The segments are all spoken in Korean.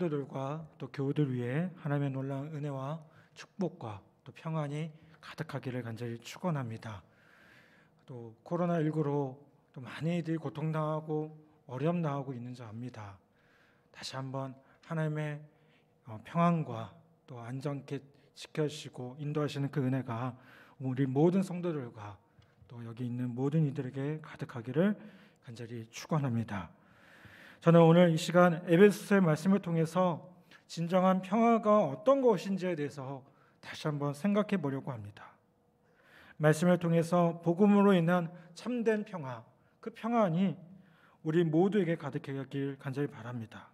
성도들과 또 교우들 위해 하나님의 놀라운 은혜와 축복과 또 평안이 가득하기를 간절히 축원합니다. 또 코로나19로 또 많이들 고통당하고 어려움 당하고 있는 줄 압니다. 다시 한번 하나님의 평안과 또 안전케 지켜주시고 인도하시는 그 은혜가 우리 모든 성도들과 또 여기 있는 모든 이들에게 가득하기를 간절히 축원합니다. 저는 오늘 이 시간 에베소서의 말씀을 통해서 진정한 평화가 어떤 것인지에 대해서 다시 한번 생각해 보려고 합니다. 말씀을 통해서 복음으로 인한 참된 평화, 그 평안이 우리 모두에게 가득하길 간절히 바랍니다.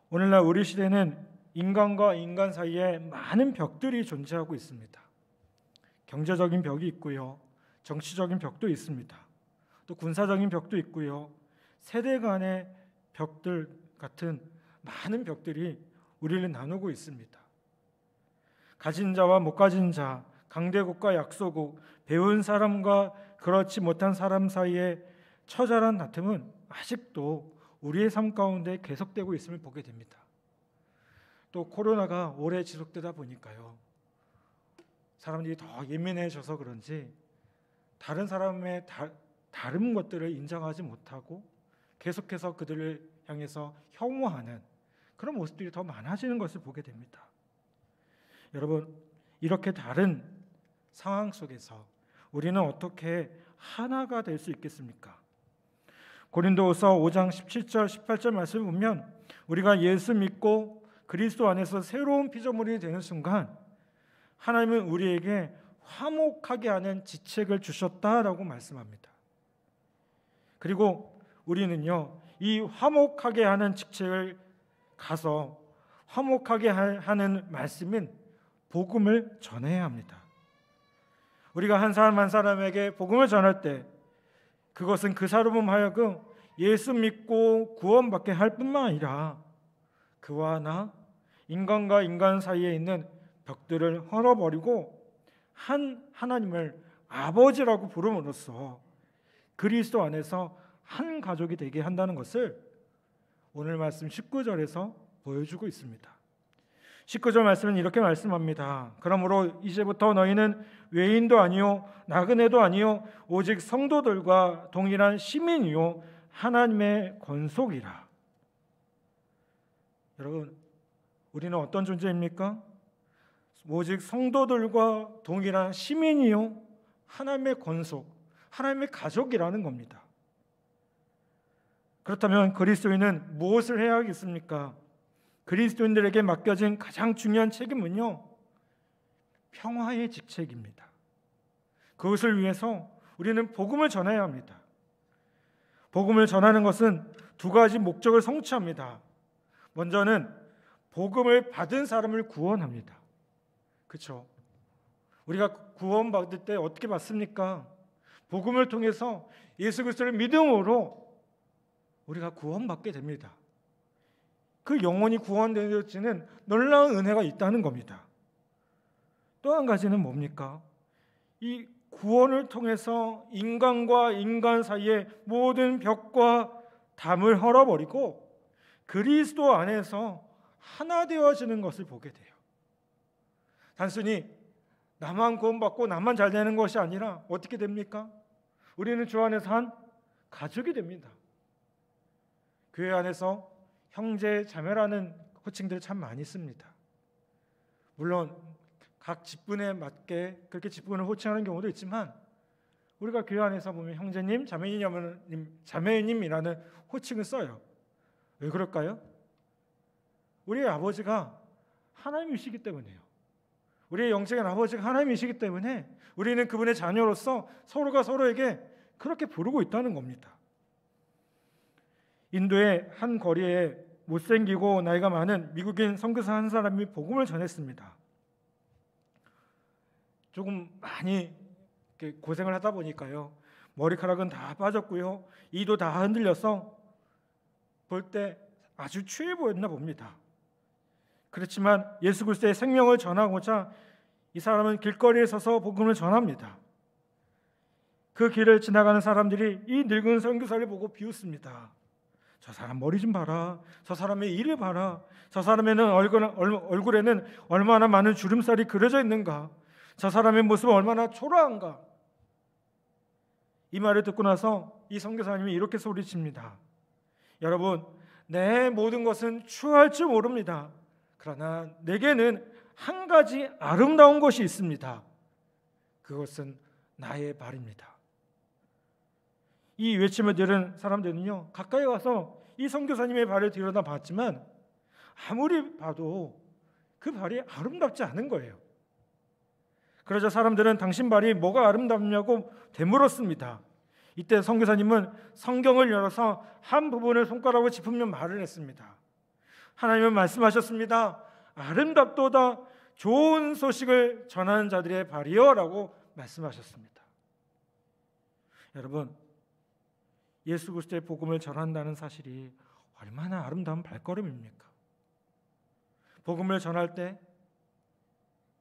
오늘날 우리 시대는 인간과 인간 사이에 많은 벽들이 존재하고 있습니다. 경제적인 벽이 있고요, 정치적인 벽도 있습니다. 또 군사적인 벽도 있고요, 세대 간의 벽들 같은 많은 벽들이 우리를 나누고 있습니다. 가진 자와 못 가진 자, 강대국과 약소국, 배운 사람과 그렇지 못한 사람 사이의 처절한 다툼은 아직도 우리의 삶 가운데 계속되고 있음을 보게 됩니다. 또 코로나가 오래 지속되다 보니까요, 사람들이 더 예민해져서 그런지 다른 사람의 다른 것들을 인정하지 못하고 계속해서 그들을 향해서 혐오하는 그런 모습들이 더 많아지는 것을 보게 됩니다. 여러분, 이렇게 다른 상황 속에서 우리는 어떻게 하나가 될 수 있겠습니까? 고린도후서 5장 17절 18절 말씀을 보면 우리가 예수 믿고 그리스도 안에서 새로운 피조물이 되는 순간 하나님은 우리에게 화목하게 하는 지책을 주셨다라고 말씀합니다. 그리고 우리는요, 이 화목하게 하는 직책을 가서 화목하게 하는 말씀인 복음을 전해야 합니다. 우리가 한 사람 한 사람에게 복음을 전할 때 그것은 그 사람 하여금 예수 믿고 구원받게 할 뿐만 아니라 그와 나, 인간과 인간 사이에 있는 벽들을 헐어버리고 한 하나님을 아버지라고 부름으로써 그리스도 안에서 한 가족이 되게 한다는 것을 오늘 말씀 19절에서 보여주고 있습니다. 19절 말씀은 이렇게 말씀합니다. 그러므로 이제부터 너희는 외인도 아니요 나그네도 아니요 오직 성도들과 동일한 시민이요 하나님의 권속이라. 여러분, 우리는 어떤 존재입니까? 오직 성도들과 동일한 시민이요 하나님의 권속, 하나님의 가족이라는 겁니다. 그렇다면 그리스도인은 무엇을 해야 하겠습니까? 그리스도인들에게 맡겨진 가장 중요한 책임은요, 평화의 직책입니다. 그것을 위해서 우리는 복음을 전해야 합니다. 복음을 전하는 것은 두 가지 목적을 성취합니다. 먼저는 복음을 받은 사람을 구원합니다. 그렇죠? 우리가 구원받을 때 어떻게 받습니까? 복음을 통해서 예수 그리스도를 믿음으로 우리가 구원받게 됩니다. 그 영혼이 구원되어지는 놀라운 은혜가 있다는 겁니다. 또 한 가지는 뭡니까? 이 구원을 통해서 인간과 인간 사이의 모든 벽과 담을 헐어버리고 그리스도 안에서 하나 되어지는 것을 보게 돼요. 단순히 나만 구원받고 나만 잘 되는 것이 아니라 어떻게 됩니까? 우리는 주 안에서 한 가족이 됩니다. 교회 안에서 형제 자매라는 호칭들을 참 많이 씁니다. 물론 각 직분에 맞게 그렇게 직분을 호칭하는 경우도 있지만 우리가 교회 안에서 보면 형제님, 자매님이라는 호칭을 써요. 왜 그럴까요? 우리의 아버지가 하나님이시기 때문이에요. 우리의 영적인 아버지가 하나님이시기 때문에 우리는 그분의 자녀로서 서로가 서로에게 그렇게 부르고 있다는 겁니다. 인도의 한 거리에 못생기고 나이가 많은 미국인 선교사 한 사람이 복음을 전했습니다. 조금 많이 고생을 하다 보니까요, 머리카락은 다 빠졌고요, 이도 다 흔들려서 볼 때 아주 추해 보였나 봅니다. 그렇지만 예수 그리스도의 생명을 전하고자 이 사람은 길거리에 서서 복음을 전합니다. 그 길을 지나가는 사람들이 이 늙은 선교사를 보고 비웃습니다. 저 사람 머리 좀 봐라. 저 사람의 일을 봐라. 저 사람에는 얼굴에는 얼마나 많은 주름살이 그려져 있는가. 저 사람의 모습은 얼마나 초라한가. 이 말을 듣고 나서 이 선교사님이 이렇게 소리칩니다. 여러분, 내 모든 것은 추할 줄 모릅니다. 그러나 내게는 한 가지 아름다운 것이 있습니다. 그것은 나의 발입니다. 이 외침을 들은 사람들은요, 가까이 와서 이 선교사님의 발을 들여다봤지만 아무리 봐도 그 발이 아름답지 않은 거예요. 그러자 사람들은 당신 발이 뭐가 아름답냐고 되물었습니다. 이때 선교사님은 성경을 열어서 한 부분을 손가락으로 짚으며 말을 했습니다. 하나님은 말씀하셨습니다. 아름답도다 좋은 소식을 전하는 자들의 발이여 라고 말씀하셨습니다. 여러분, 예수 그리스도의 복음을 전한다는 사실이 얼마나 아름다운 발걸음입니까? 복음을 전할 때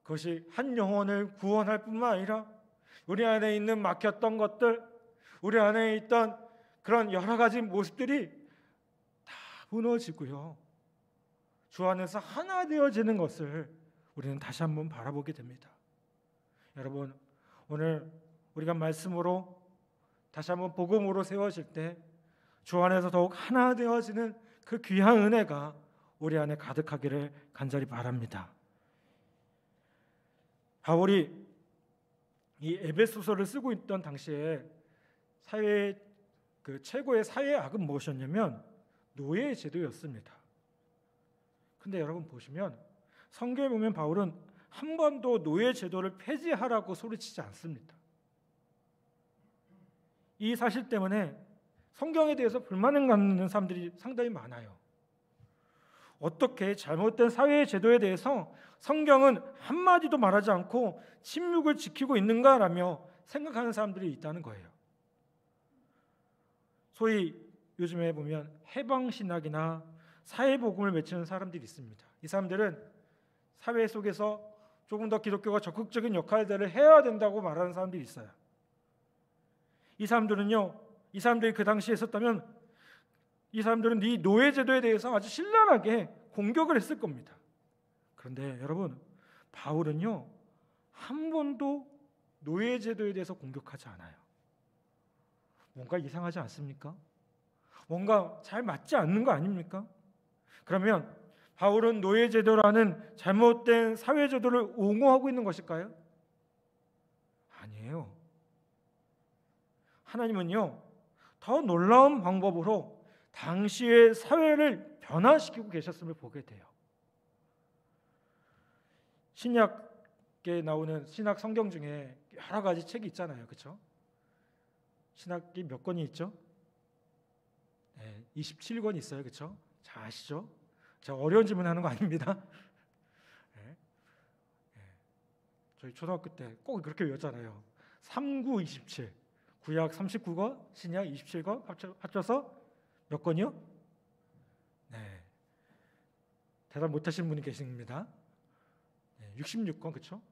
그것이 한 영혼을 구원할 뿐만 아니라 우리 안에 있는 막혔던 것들, 우리 안에 있던 그런 여러 가지 모습들이 다 무너지고요, 주 안에서 하나 되어지는 것을 우리는 다시 한번 바라보게 됩니다. 여러분, 오늘 우리가 말씀으로 다시 한번 복음으로 세워질 때 주 안에서 더욱 하나 되어지는 그 귀한 은혜가 우리 안에 가득하기를 간절히 바랍니다. 바울이 이 에베소서를 쓰고 있던 당시에 사회 그 최고의 사회 악은 무엇이었냐면 노예 제도였습니다. 근데 여러분 보시면 성경에 보면 바울은 한 번도 노예 제도를 폐지하라고 소리치지 않습니다. 이 사실 때문에 성경에 대해서 불만을 갖는 사람들이 상당히 많아요. 어떻게 잘못된 사회의 제도에 대해서 성경은 한마디도 말하지 않고 침묵을 지키고 있는가라며 생각하는 사람들이 있다는 거예요. 소위 요즘에 보면 해방신학이나 사회복음을 외치는 사람들이 있습니다. 이 사람들은 사회 속에서 조금 더 기독교가 적극적인 역할들을 해야 된다고 말하는 사람들이 있어요. 이 사람들은요, 이 사람들이 그 당시에 있었다면 이 사람들은 이 노예제도에 대해서 아주 신랄하게 공격을 했을 겁니다. 그런데 여러분, 바울은요 한 번도 노예제도에 대해서 공격하지 않아요. 뭔가 이상하지 않습니까? 뭔가 잘 맞지 않는 거 아닙니까? 그러면 바울은 노예제도라는 잘못된 사회제도를 옹호하고 있는 것일까요? 아니에요. 하나님은요 더 놀라운 방법으로 당시의 사회를 변화시키고 계셨음을 보게 돼요. 신약에 나오는 신약 성경 중에 여러 가지 책이 있잖아요, 그렇죠? 신학이 몇 권이 있죠? 네, 27권 있어요, 그렇죠? 잘 아시죠? 제가 어려운 질문하는 거 아닙니다. 네. 네. 저희 초등학교 때 꼭 그렇게 외웠잖아요. 39, 27. 구약 39권, 신약 27권 합쳐서 몇 권이요? 네. 대답 못하시는 분이 계십니다. 네, 66권, 그렇죠?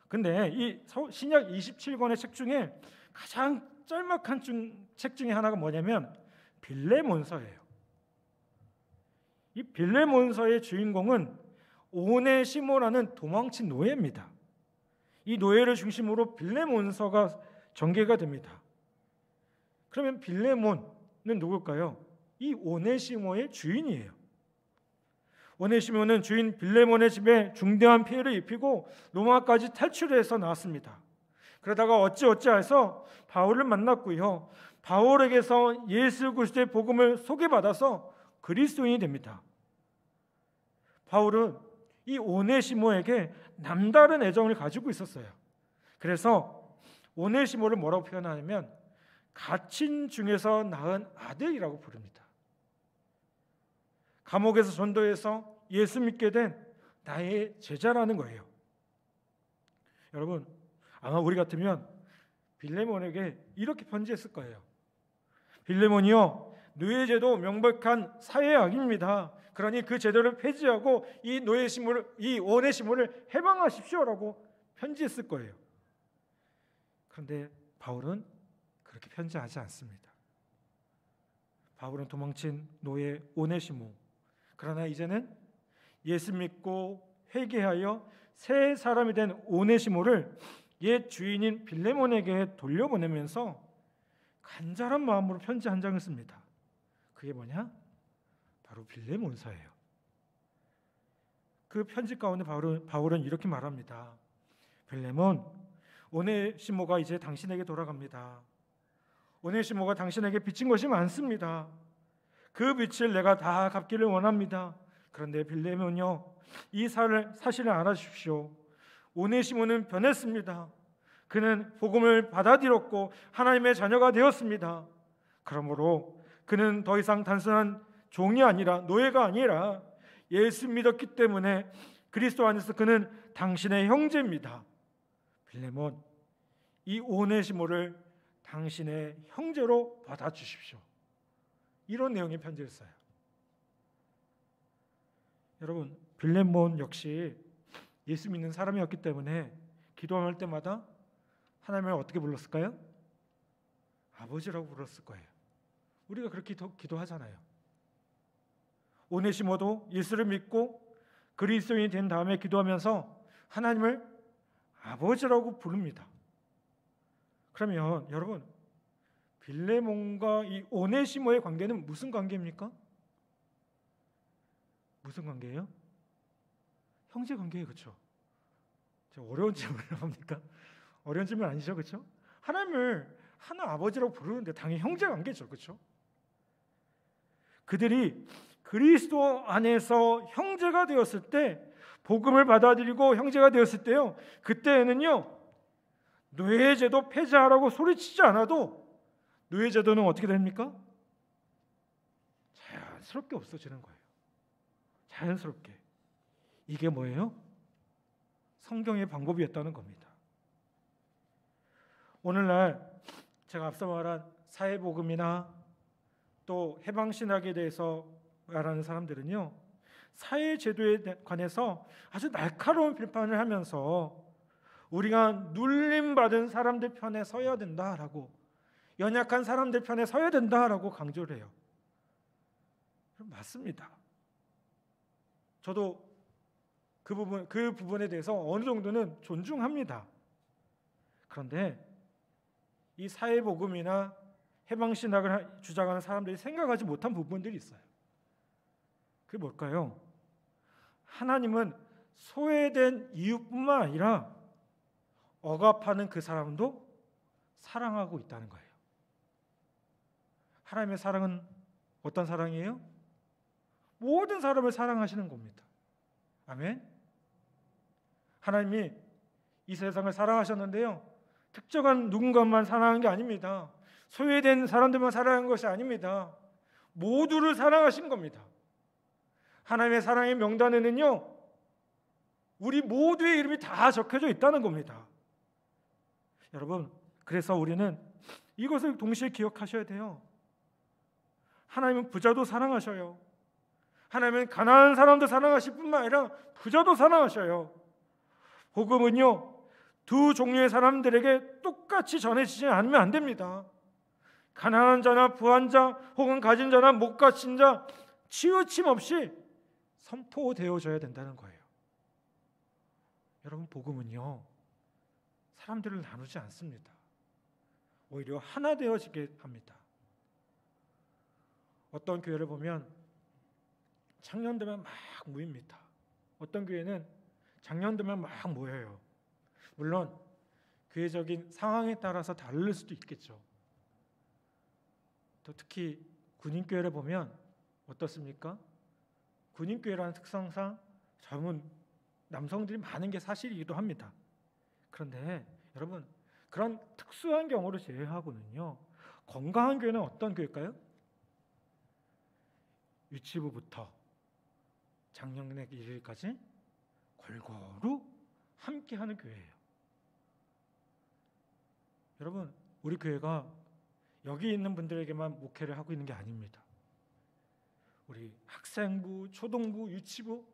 근데 이 신약 27권의 책 중에 가장 짤막한 책 중에 하나가 뭐냐면 빌레몬서예요. 이 빌레몬서의 주인공은 오네시모라는 도망친 노예입니다. 이 노예를 중심으로 빌레몬서가 전개가 됩니다. 그러면 빌레몬은 누굴까요? 이 오네시모의 주인이에요. 오네시모는 주인 빌레몬의 집에 중대한 피해를 입히고 로마까지 탈출해서 나왔습니다. 그러다가 어찌어찌해서 바울을 만났고요, 바울에게서 예수 그리스도의 복음을 소개받아서 그리스도인이 됩니다. 바울은 이 오네시모에게 남다른 애정을 가지고 있었어요. 그래서 오네시모를 뭐라고 표현하냐면 갇힌 중에서 낳은 아들이라고 부릅니다. 감옥에서 전도해서 예수 믿게 된 나의 제자라는 거예요. 여러분, 아마 우리 같으면 빌레몬에게 이렇게 편지했을 거예요. 빌레몬이요, 노예제도 명백한 사회악입니다. 그러니 그 제도를 폐지하고 이 오네시모를 해방하십시오라고 편지했을 거예요. 그런데 바울은 그렇게 편지하지 않습니다. 바울은 도망친 노예 오네시모, 그러나 이제는 예수 믿고 회개하여 새 사람이 된 오네시모를 옛 주인인 빌레몬에게 돌려보내면서 간절한 마음으로 편지 한 장을 씁니다. 그게 뭐냐? 바로 빌레몬서예요. 그 편지 가운데 바울은 이렇게 말합니다. 빌레몬, 오네시모가 이제 당신에게 돌아갑니다. 오네시모가 당신에게 빚진 것이 많습니다. 그 빚을 내가 다 갚기를 원합니다. 그런데 빌레몬요, 이 사실을 알아주십시오. 오네시모는 변했습니다. 그는 복음을 받아들였고 하나님의 자녀가 되었습니다. 그러므로 그는 더 이상 단순한 종이 아니라, 노예가 아니라 예수 믿었기 때문에 그리스도 안에서 그는 당신의 형제입니다. 빌레몬, 이 오네시모를 당신의 형제로 받아주십시오. 이런 내용의 편지를 써요. 여러분, 빌레몬 역시 예수 믿는 사람이었기 때문에 기도할 때마다 하나님을 어떻게 불렀을까요? 아버지라고 불렀을 거예요. 우리가 그렇게 기도하잖아요. 오네시모도 예수를 믿고 그리스도인이 된 다음에 기도하면서 하나님을 아버지라고 부릅니다. 그러면 여러분, 빌레몬과 이 오네시모의 관계는 무슨 관계입니까? 무슨 관계예요? 형제 관계예요. 그렇죠? 어려운 질문을 합니까? 어려운 질문 아니죠. 그렇죠? 하나님을 하나 아버지라고 부르는데 당연히 형제 관계죠. 그렇죠? 그들이 그리스도 안에서 형제가 되었을 때, 복음을 받아들이고 형제가 되었을 때요, 그때에는요, 노예제도 폐지하라고 소리치지 않아도 노예제도는 어떻게 됩니까? 자연스럽게 없어지는 거예요. 자연스럽게. 이게 뭐예요? 성경의 방법이었다는 겁니다. 오늘날 제가 앞서 말한 사회복음이나 또 해방신학에 대해서 말하는 사람들은요, 사회제도에 관해서 아주 날카로운 비판을 하면서 우리가 눌림받은 사람들 편에 서야 된다라고, 연약한 사람들 편에 서야 된다라고 강조를 해요. 맞습니다. 저도 그 부분에 대해서 어느 정도는 존중합니다. 그런데 이 사회복음이나 해방신학을 주장하는 사람들이 생각하지 못한 부분들이 있어요. 그게 뭘까요? 하나님은 소외된 이웃뿐만 아니라 억압하는 그 사람도 사랑하고 있다는 거예요. 하나님의 사랑은 어떤 사랑이에요? 모든 사람을 사랑하시는 겁니다. 아멘. 하나님이 이 세상을 사랑하셨는데요, 특정한 누군가만 사랑한 게 아닙니다. 소외된 사람들만 사랑한 것이 아닙니다. 모두를 사랑하신 겁니다. 하나님의 사랑의 명단에는요, 우리 모두의 이름이 다 적혀져 있다는 겁니다. 여러분, 그래서 우리는 이것을 동시에 기억하셔야 돼요. 하나님은 부자도 사랑하셔요. 하나님은 가난한 사람도 사랑하실 뿐만 아니라 부자도 사랑하셔요. 복음은요, 두 종류의 사람들에게 똑같이 전해지지 않으면 안 됩니다. 가난한 자나 부한 자, 혹은 가진 자나 못 가진 자, 치우침 없이 선포되어져야 된다는 거예요. 여러분, 복음은요, 사람들을 나누지 않습니다. 오히려 하나 되어지게 합니다. 어떤 교회를 보면 창년 되면 막 모입니다. 어떤 교회는 작년 되면 막 모여요. 물론 교회적인 상황에 따라서 다를 수도 있겠죠. 또 특히 군인교회를 보면 어떻습니까? 군인교회라는 특성상 젊은 남성들이 많은 게 사실이기도 합니다. 그런데 여러분, 그런 특수한 경우를 제외하고는요, 건강한 교회는 어떤 교회일까요? 유치부부터 장년의 일일까지 골고루 함께하는 교회예요. 여러분, 우리 교회가 여기 있는 분들에게만 목회를 하고 있는 게 아닙니다. 우리 학생부, 초등부, 유치부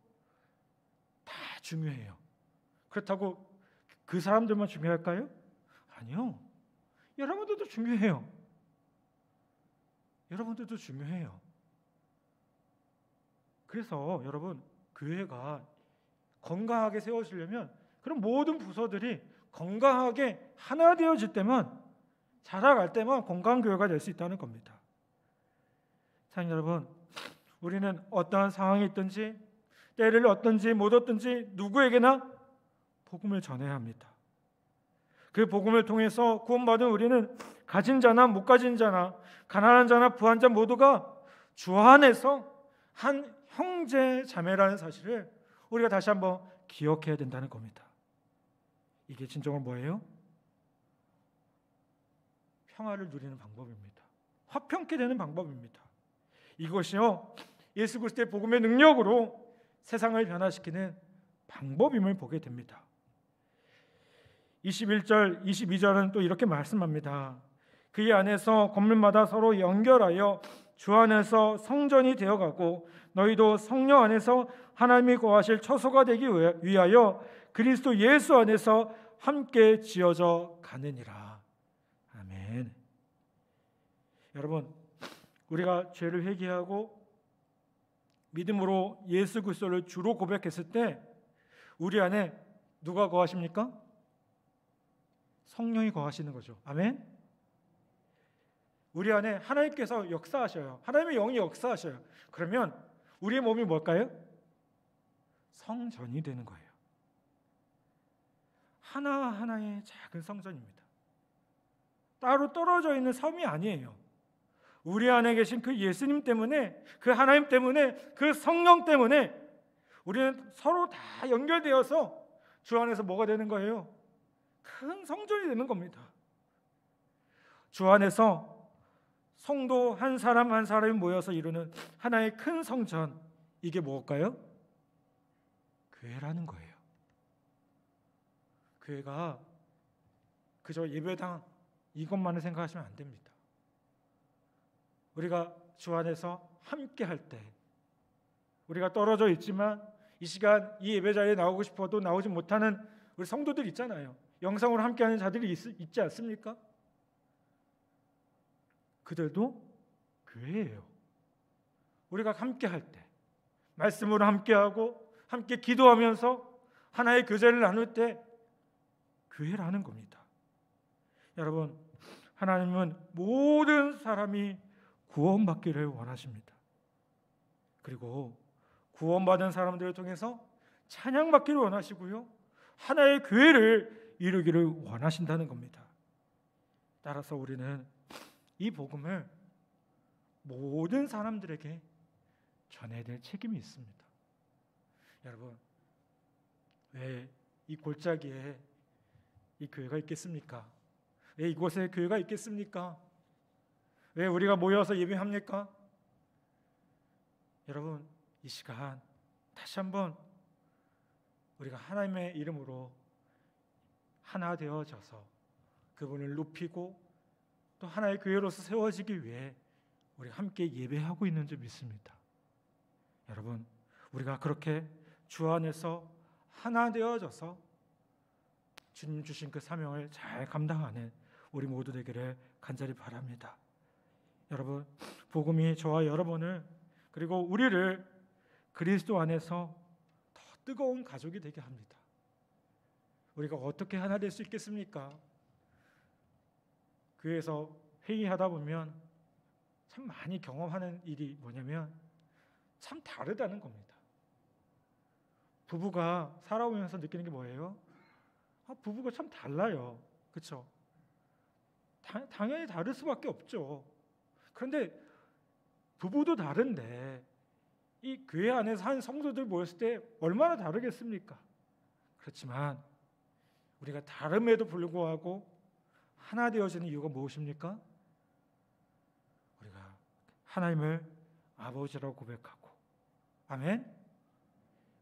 다 중요해요. 그렇다고 그 사람들만 중요할까요? 아니요. 여러분들도 중요해요. 여러분들도 중요해요. 그래서 여러분, 교회가 건강하게 세워지려면 그런 모든 부서들이 건강하게 하나 되어질 때만, 자라갈 때만 건강한 교회가 될 수 있다는 겁니다. 사랑하는 여러분, 우리는 어떠한 상황이 있든지, 때를 얻든지 못 얻든지 누구에게나 복음을 전해야 합니다. 그 복음을 통해서 구원받은 우리는 가진 자나 못 가진 자나 가난한 자나 부한 자 모두가 주 안에서 한 형제 자매라는 사실을 우리가 다시 한번 기억해야 된다는 겁니다. 이게 진정으로 뭐예요? 평화를 누리는 방법입니다. 화평케 되는 방법입니다. 이것이요, 예수 그리스도의 복음의 능력으로 세상을 변화시키는 방법임을 보게 됩니다. 21절, 22절은 또 이렇게 말씀합니다. 그의 안에서 건물마다 서로 연결하여 주 안에서 성전이 되어가고 너희도 성령 안에서 하나님이 거하실 처소가 되기 위하여 그리스도 예수 안에서 함께 지어져 가느니라. 아멘. 여러분, 우리가 죄를 회개하고 믿음으로 예수 그리스도를 주로 고백했을 때 우리 안에 누가 거하십니까? 성령이 거하시는 거죠. 아멘. 우리 안에 하나님께서 역사하셔요. 하나님의 영이 역사하셔요. 그러면 우리의 몸이 뭘까요? 성전이 되는 거예요. 하나하나의 작은 성전입니다. 따로 떨어져 있는 섬이 아니에요. 우리 안에 계신 그 예수님 때문에, 그 하나님 때문에, 그 성령 때문에 우리는 서로 다 연결되어서 주 안에서 뭐가 되는 거예요? 큰 성전이 되는 겁니다. 주 안에서 성도 한 사람 한 사람이 모여서 이루는 하나의 큰 성전, 이게 뭘까요? 교회라는 거예요. 교회가 그저 예배당 이것만을 생각하시면 안 됩니다. 우리가 주 안에서 함께 할 때, 우리가 떨어져 있지만 이 시간 이 예배자리에 나오고 싶어도 나오지 못하는 우리 성도들 있잖아요. 영상으로 함께하는 자들이 있지 않습니까? 그들도 교회예요. 우리가 함께 할 때, 말씀으로 함께하고 함께 기도하면서 하나의 교제를 나눌 때 교회라는 겁니다. 여러분, 하나님은 모든 사람이 구원받기를 원하십니다. 그리고 구원받은 사람들을 통해서 찬양받기를 원하시고요, 하나의 교회를 이루기를 원하신다는 겁니다. 따라서 우리는 이 복음을 모든 사람들에게 전해야 될 책임이 있습니다. 여러분, 왜 이 골짜기에 이 교회가 있겠습니까? 왜 이곳에 교회가 있겠습니까? 왜 우리가 모여서 예배합니까? 여러분, 이 시간 다시 한번 우리가 하나님의 이름으로 하나 되어져서 그분을 높이고 또 하나의 교회로서 세워지기 위해 우리가 함께 예배하고 있는 줄 믿습니다. 여러분, 우리가 그렇게 주 안에서 하나 되어져서 주님 주신 그 사명을 잘 감당하는 우리 모두 되기를 간절히 바랍니다. 여러분, 복음이 저와 여러분을, 그리고 우리를 그리스도 안에서 더 뜨거운 가족이 되게 합니다. 우리가 어떻게 하나 될 수 있겠습니까? 교회에서 회의하다 보면 참 많이 경험하는 일이 뭐냐면 참 다르다는 겁니다. 부부가 살아오면서 느끼는 게 뭐예요? 부부가 참 달라요. 그렇죠? 당연히 다를 수밖에 없죠. 그런데 부부도 다른데 이 교회 안에서 한 성도들 모였을 때 얼마나 다르겠습니까? 그렇지만 우리가 다름에도 불구하고 하나 되어지는 이유가 무엇입니까? 우리가 하나님을 아버지라고 고백하고, 아멘?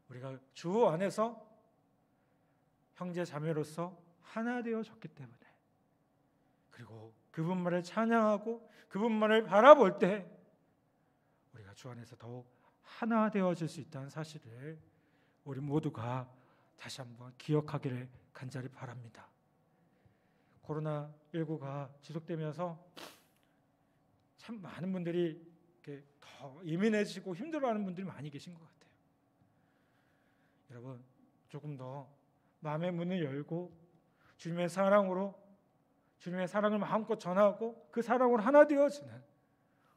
우리가 주 안에서 형제 자매로서 하나 되어졌기 때문에, 그리고 그분만을 찬양하고 그분만을 바라볼 때 우리가 주 안에서 더욱 하나 되어질 수 있다는 사실을 우리 모두가 다시 한번 기억하기를 간절히 바랍니다. 코로나19가 지속되면서 참 많은 분들이 이렇게 더 예민해지고 힘들어하는 분들이 많이 계신 것 같아요. 여러분, 조금 더 마음의 문을 열고 주님의 사랑으로, 주님의 사랑을 마음껏 전하고 그 사랑으로 하나 되어지는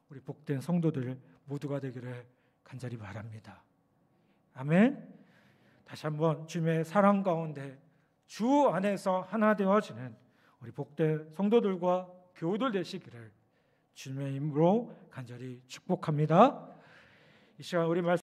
우리 복된 성도들 모두가 되기를 간절히 바랍니다. 아멘. 다시 한번 주님의 사랑 가운데 주 안에서 하나 되어지는 우리 복된 성도들과 교우들 되시기를 주님의 이름으로 간절히 축복합니다. 이 시간 우리 말씀